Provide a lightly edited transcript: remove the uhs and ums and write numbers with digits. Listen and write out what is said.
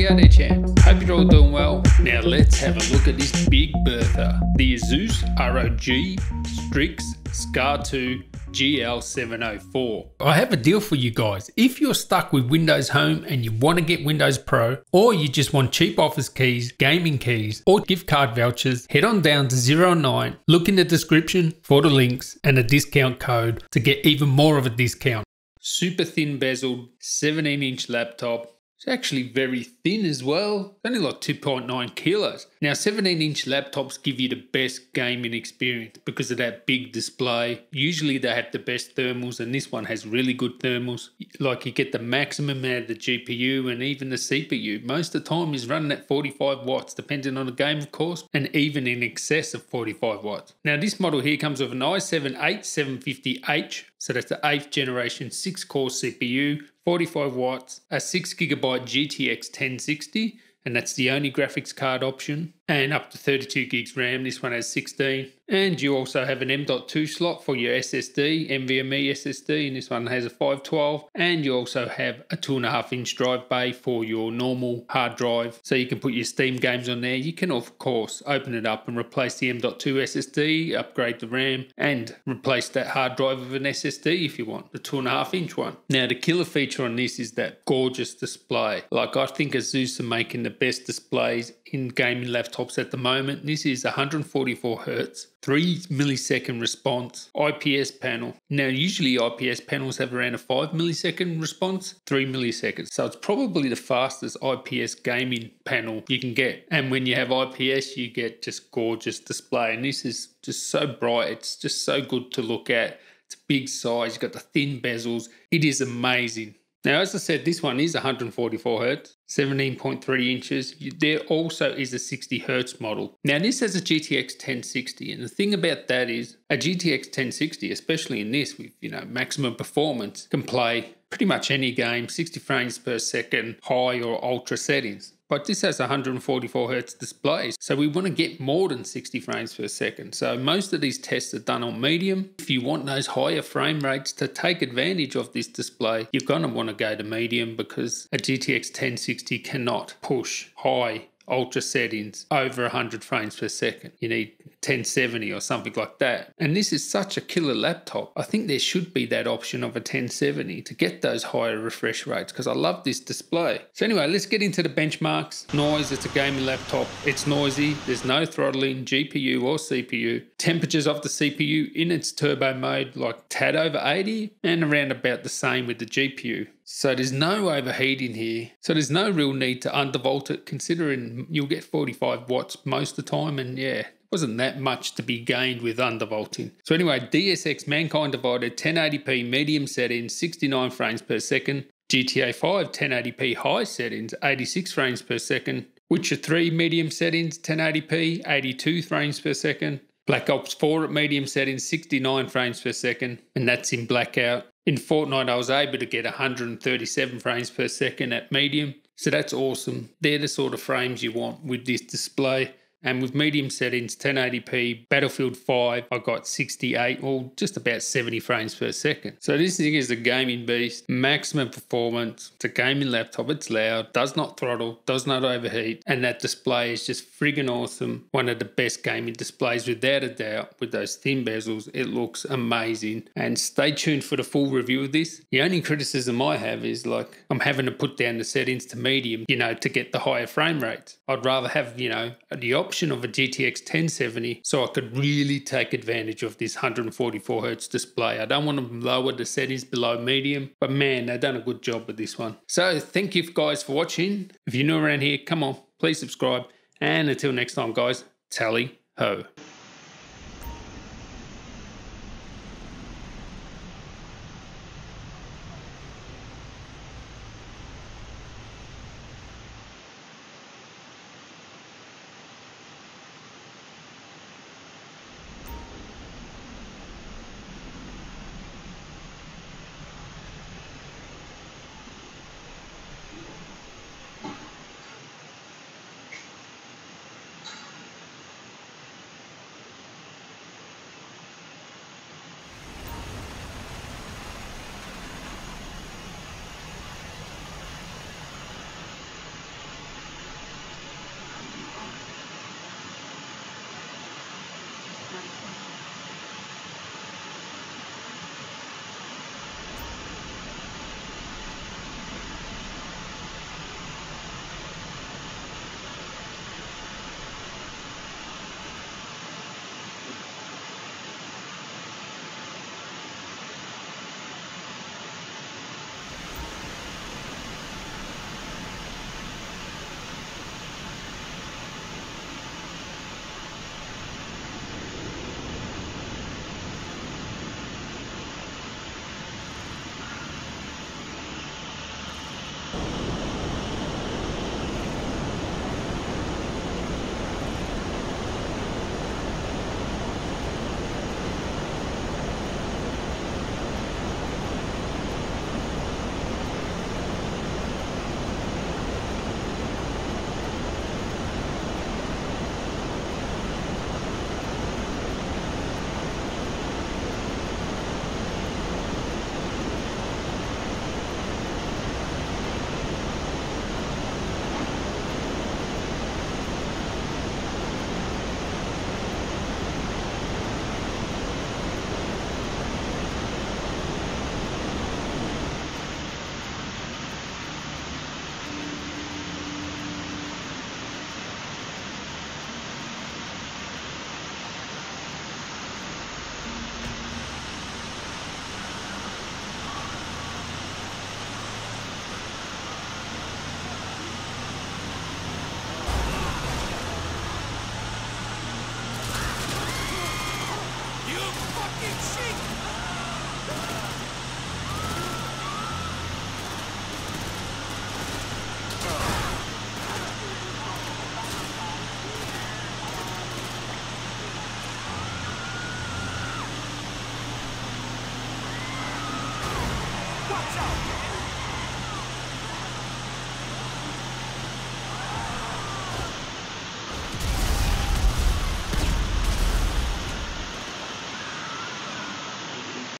how there, champs? Hope you're all doing well. Now let's have a look at this big Bertha, the ASUS ROG Strix SCAR 2 GL704. I have a deal for you guys. If you're stuck with Windows Home and you want to get Windows Pro, or you just want cheap office keys, gaming keys, or gift card vouchers, head on down to 09, look in the description for the links and a discount code to get even more of a discount. Super thin bezel, 17-inch laptop. It's actually very thin as well, only like 2.9 kilos. Now 17-inch laptops give you the best gaming experience because of that big display. Usually they have the best thermals, and this one has really good thermals. Like you get the maximum out of the GPU and even the CPU. Most of the time is running at 45 watts, depending on the game of course, and even in excess of 45 watts. Now this model here comes with an i7-8750H, so that's the 8th generation 6-core CPU, 45 watts, a 6GB GTX 1060, and that's the only graphics card option, and up to 32 gigs RAM. This one has 16. And you also have an M.2 slot for your SSD, NVMe SSD, and this one has a 512. And you also have a 2.5-inch drive bay for your normal hard drive, so you can put your Steam games on there. You can of course open it up and replace the M.2 SSD, upgrade the RAM, and replace that hard drive with an SSD if you want, the 2.5-inch one. Now the killer feature on this is that gorgeous display. Like, I think ASUS are making the best displays in gaming laptops at the moment. This is 144 Hz, 3 millisecond response, IPS panel. Now usually IPS panels have around a 5 millisecond response, 3 milliseconds. So it's probably the fastest IPS gaming panel you can get. And when you have IPS, you get just gorgeous display. And this is just so bright. It's just so good to look at. It's a big size. You've got the thin bezels. It is amazing. Now, as I said, this one is 144 Hz, 17.3 inches. There also is a 60 Hz model. Now, this has a GTX 1060, and the thing about that is a GTX 1060, especially in this with, maximum performance, can play pretty much any game, 60 frames per second, high or ultra settings. But this has 144 Hz displays, so we want to get more than 60 frames per second. So most of these tests are done on medium. If you want those higher frame rates to take advantage of this display, you're going to want to go to medium, because a GTX 1060 cannot push high ultra settings over 100 frames per second. You need 1070 or something like that. And this is such a killer laptop. I think there should be that option of a 1070 to get those higher refresh rates, because I love this display. So anyway, let's get into the benchmarks. Noise, it's a gaming laptop. It's noisy. There's no throttling, GPU or CPU. Temperatures of the CPU in its turbo mode, like tad over 80, and around about the same with the GPU. So there's no overheating here. So there's no real need to undervolt it, considering you'll get 45 watts most of the time, and yeah, wasn't that much to be gained with undervolting. So anyway, DSX Mankind Divided 1080p medium settings, 69 frames per second. GTA 5 1080p high settings, 86 frames per second. Witcher 3 medium settings, 1080p, 82 frames per second. Black Ops 4 at medium settings, 69 frames per second, and that's in blackout. In Fortnite, I was able to get 137 frames per second at medium, so that's awesome. They're the sort of frames you want with this display. And with medium settings, 1080p, Battlefield 5, I got 68, or just about 70 frames per second. So this thing is a gaming beast, maximum performance. It's a gaming laptop, it's loud, does not throttle, does not overheat, and that display is just friggin' awesome. One of the best gaming displays without a doubt. With those thin bezels, it looks amazing. And stay tuned for the full review of this. The only criticism I have is, like, I'm having to put down the settings to medium, to get the higher frame rates. I'd rather have, the option of a GTX 1070 so I could really take advantage of this 144 Hz display. I don't want to lower the settings below medium, but man, they've done a good job with this one. So thank you guys for watching. If you're new around here, come on, please subscribe. And until next time guys, tally ho.